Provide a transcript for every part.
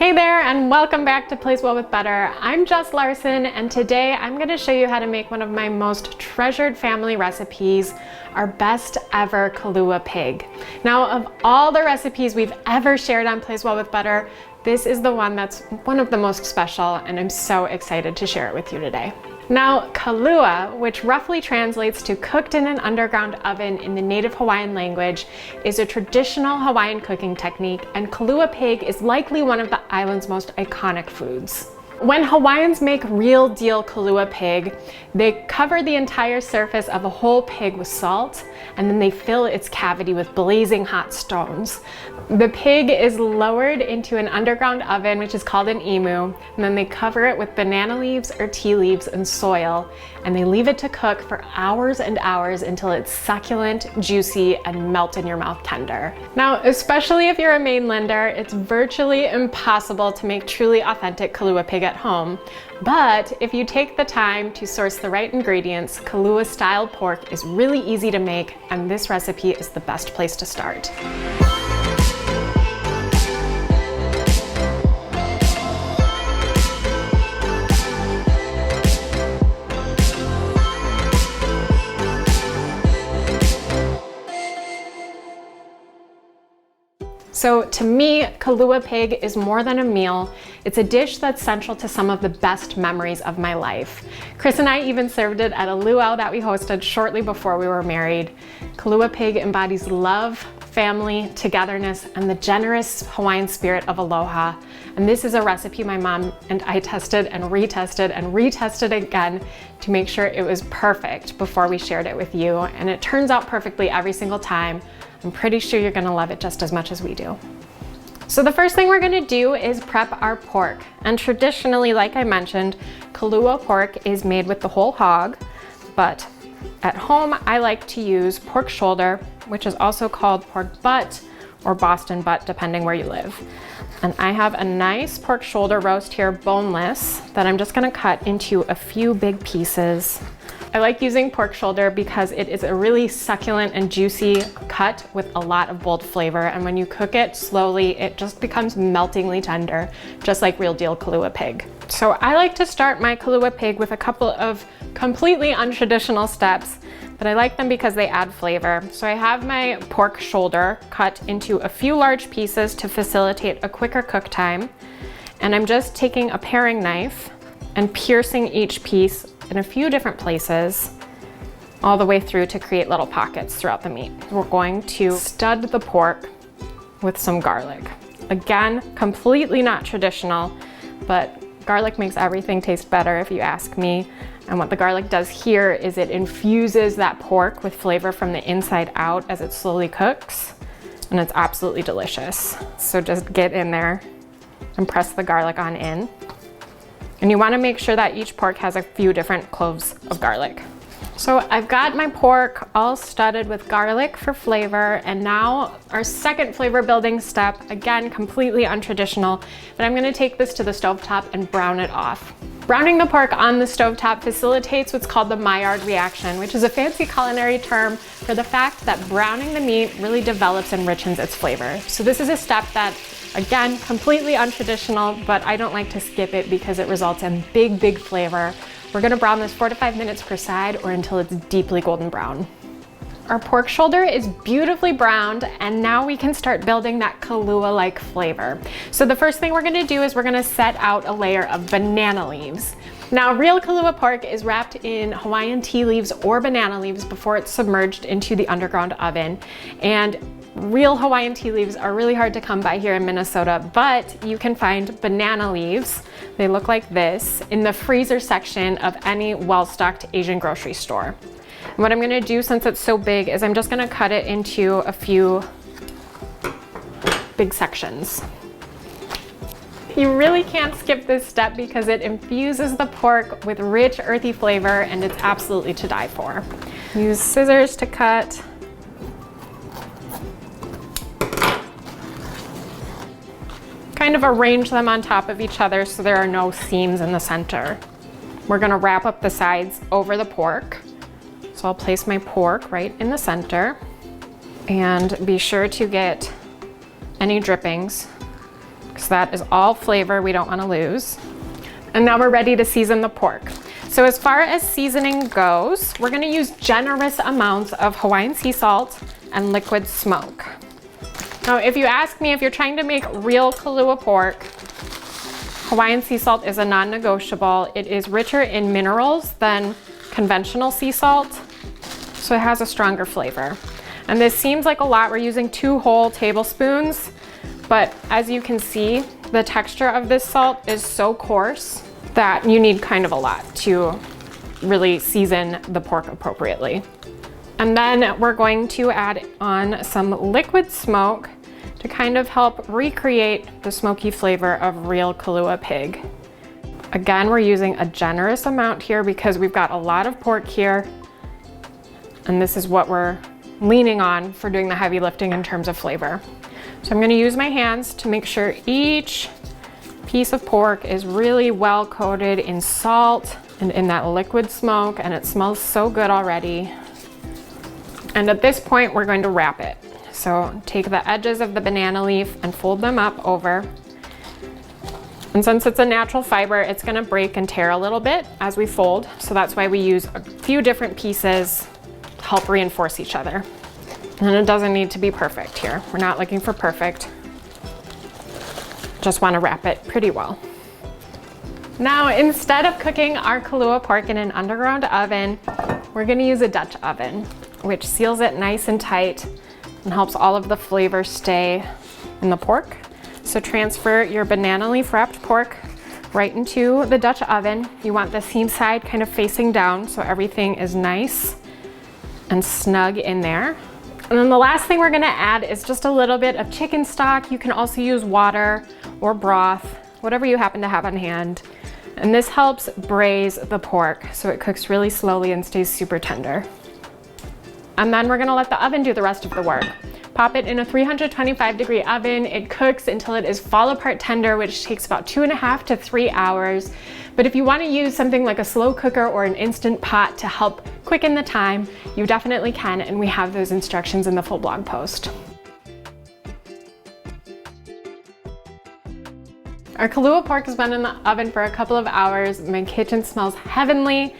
Hey there, and welcome back to Plays Well with Butter. I'm Jess Larson, and today I'm going to show you how to make one of my most treasured family recipes, our best ever kalua pig. Now, of all the recipes we've ever shared on Plays Well with Butter, this is the one that's one of the most special, and I'm so excited to share it with you today. Now, kalua, which roughly translates to cooked in an underground oven in the native Hawaiian language, is a traditional Hawaiian cooking technique, and kalua pig is likely one of the island's most iconic foods. When Hawaiians make real deal kalua pig, they cover the entire surface of a whole pig with salt, and then they fill its cavity with blazing hot stones. The pig is lowered into an underground oven, which is called an imu, and then they cover it with banana leaves or tea leaves and soil, and they leave it to cook for hours and hours until it's succulent, juicy, and melt in your mouth tender. Now, especially if you're a mainlander, it's virtually impossible to make truly authentic kalua pig at home. But if you take the time to source the right ingredients, kalua-style pork is really easy to make, and this recipe is the best place to start. So to me, kalua pig is more than a meal. It's a dish that's central to some of the best memories of my life. Chris and I even served it at a luau that we hosted shortly before we were married. Kalua pig embodies love, family, togetherness, and the generous Hawaiian spirit of aloha. And this is a recipe my mom and I tested and retested again to make sure it was perfect before we shared it with you. And it turns out perfectly every single time. I'm pretty sure you're gonna love it just as much as we do. So the first thing we're gonna do is prep our pork. And traditionally, like I mentioned, kalua pork is made with the whole hog, but at home, I like to use pork shoulder, which is also called pork butt or Boston butt, depending where you live. And I have a nice pork shoulder roast here, boneless, that I'm just gonna cut into a few big pieces. I like using pork shoulder because it is a really succulent and juicy cut with a lot of bold flavor. And when you cook it slowly, it just becomes meltingly tender, just like real deal kalua pig. So I like to start my kalua pig with a couple of completely untraditional steps, but I like them because they add flavor. So I have my pork shoulder cut into a few large pieces to facilitate a quicker cook time. And I'm just taking a paring knife and piercing each piece in a few different places all the way through to create little pockets throughout the meat. We're going to stud the pork with some garlic. Again, completely not traditional, but garlic makes everything taste better if you ask me. And what the garlic does here is it infuses that pork with flavor from the inside out as it slowly cooks, and it's absolutely delicious. So just get in there and press the garlic on in. And you want to make sure that each pork has a few different cloves of garlic. So I've got my pork all studded with garlic for flavor, and now our second flavor building step, again, completely untraditional, but I'm gonna take this to the stovetop and brown it off. Browning the pork on the stovetop facilitates what's called the Maillard reaction, which is a fancy culinary term for the fact that browning the meat really develops and enriches its flavor. So this is a step that, again, completely untraditional, but I don't like to skip it because it results in big flavor. We're gonna brown this 4 to 5 minutes per side or until it's deeply golden brown. Our pork shoulder is beautifully browned, and now we can start building that kalua-like flavor. So the first thing we're gonna do is we're gonna set out a layer of banana leaves. Now, real kalua pork is wrapped in Hawaiian tea leaves or banana leaves before it's submerged into the underground oven. And real Hawaiian tea leaves are really hard to come by here in Minnesota, but you can find banana leaves, they look like this, in the freezer section of any well-stocked Asian grocery store. And what I'm gonna do, since it's so big, is I'm just gonna cut it into a few big sections. You really can't skip this step because it infuses the pork with rich, earthy flavor, and it's absolutely to die for. Use scissors to cut. Kind of arrange them on top of each other so there are no seams in the center. We're gonna wrap up the sides over the pork. So I'll place my pork right in the center and be sure to get any drippings So that is all flavor we don't want to lose. And now we're ready to season the pork. So as far as seasoning goes, we're going to use generous amounts of Hawaiian sea salt and liquid smoke. Now, if you ask me if you're trying to make real kalua pork, Hawaiian sea salt is a non-negotiable. It is richer in minerals than conventional sea salt, so it has a stronger flavor. And this seems like a lot. We're using 2 whole tablespoons, but as you can see, the texture of this salt is so coarse that you need kind of a lot to really season the pork appropriately. And then we're going to add on some liquid smoke to kind of help recreate the smoky flavor of real kalua pig. Again, we're using a generous amount here because we've got a lot of pork here, and this is what we're leaning on for doing the heavy lifting in terms of flavor. So I'm going to use my hands to make sure each piece of pork is really well coated in salt and in that liquid smoke, and it smells so good already. And at this point, we're going to wrap it. So take the edges of the banana leaf and fold them up over. And since it's a natural fiber, it's gonna break and tear a little bit as we fold. So that's why we use a few different pieces to help reinforce each other. And it doesn't need to be perfect here. We're not looking for perfect. Just wanna wrap it pretty well. Now, instead of cooking our kalua pork in an underground oven, we're gonna use a Dutch oven, which seals it nice and tight and helps all of the flavor stay in the pork. So transfer your banana leaf wrapped pork right into the Dutch oven. You want the seam side kind of facing down so everything is nice and snug in there. And then the last thing we're gonna add is just a little bit of chicken stock. You can also use water or broth, whatever you happen to have on hand. And this helps braise the pork so it cooks really slowly and stays super tender. And then we're gonna let the oven do the rest of the work. Pop it in a 325-degree oven. It cooks until it is fall apart tender, which takes about 2.5 to 3 hours. But if you wanna use something like a slow cooker or an Instant Pot to help quicken the time, you definitely can, and we have those instructions in the full blog post. Our kalua pork has been in the oven for a couple of hours. My kitchen smells heavenly.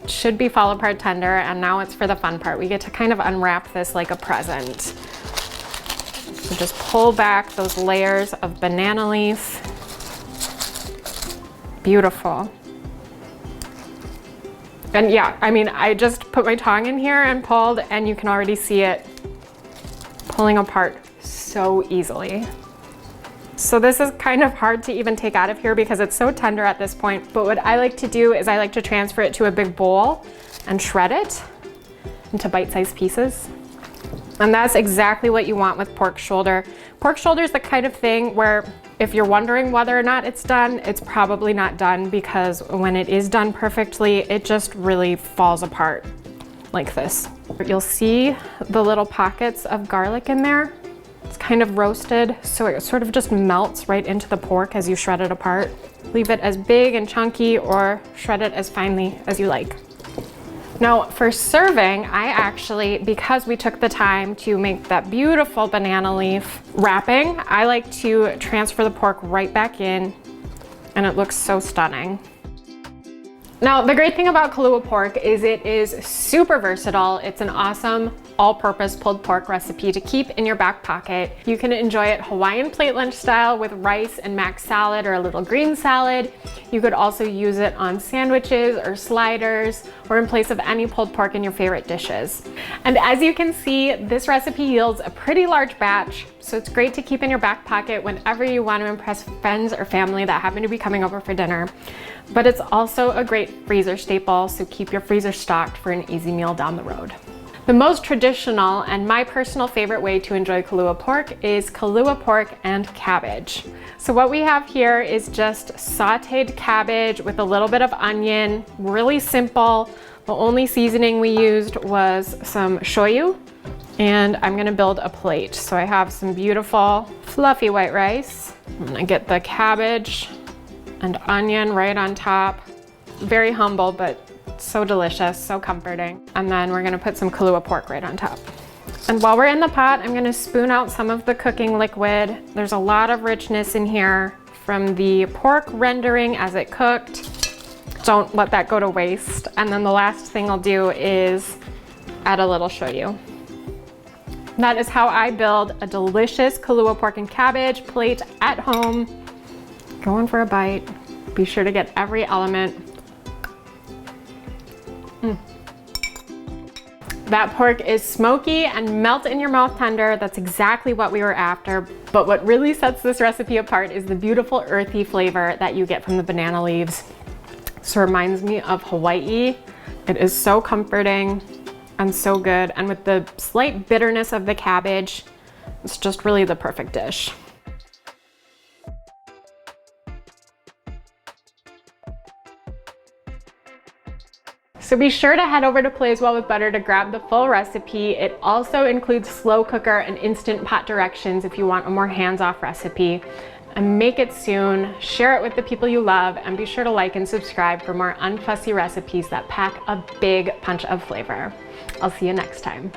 It should be fall apart tender, and now it's for the fun part. We get to kind of unwrap this like a present. So just pull back those layers of banana leaf. Beautiful. And yeah, I mean, I just put my tongue in here and pulled, and you can already see it pulling apart so easily. So this is kind of hard to even take out of here because it's so tender at this point. But what I like to do is I like to transfer it to a big bowl and shred it into bite-sized pieces. And that's exactly what you want with pork shoulder. Pork shoulder is the kind of thing where if you're wondering whether or not it's done, it's probably not done, because when it is done perfectly, it just really falls apart like this. You'll see the little pockets of garlic in there. It's kind of roasted, so it sort of just melts right into the pork as you shred it apart. Leave it as big and chunky or shred it as finely as you like. Now for serving, I actually, because we took the time to make that beautiful banana leaf wrapping, I like to transfer the pork right back in, and it looks so stunning. Now, the great thing about kalua pork is it is super versatile. It's an awesome all-purpose pulled pork recipe to keep in your back pocket. You can enjoy it Hawaiian plate lunch style with rice and mac salad or a little green salad. You could also use it on sandwiches or sliders or in place of any pulled pork in your favorite dishes. And as you can see, this recipe yields a pretty large batch, so it's great to keep in your back pocket whenever you want to impress friends or family that happen to be coming over for dinner. But it's also a great freezer staple, so keep your freezer stocked for an easy meal down the road. The most traditional and my personal favorite way to enjoy kalua pork is kalua pork and cabbage. So what we have here is just sauteed cabbage with a little bit of onion, really simple. The only seasoning we used was some shoyu, and I'm gonna build a plate. So I have some beautiful fluffy white rice. I'm gonna get the cabbage and onion right on top. Very humble, but so delicious, so comforting. And then we're gonna put some kalua pork right on top. And while we're in the pot, I'm gonna spoon out some of the cooking liquid. There's a lot of richness in here from the pork rendering as it cooked. Don't let that go to waste. And then the last thing I'll do is add a little shoyu. That is how I build a delicious kalua pork and cabbage plate at home. Go in for a bite. Be sure to get every element. That pork is smoky and melt in your mouth tender. That's exactly what we were after. But what really sets this recipe apart is the beautiful earthy flavor that you get from the banana leaves. This reminds me of Hawaii. It is so comforting and so good. And with the slight bitterness of the cabbage, it's just really the perfect dish. So be sure to head over to Plays Well with Butter to grab the full recipe. It also includes slow cooker and instant pot directions if you want a more hands-off recipe. And make it soon, share it with the people you love, and be sure to like and subscribe for more unfussy recipes that pack a big punch of flavor. I'll see you next time.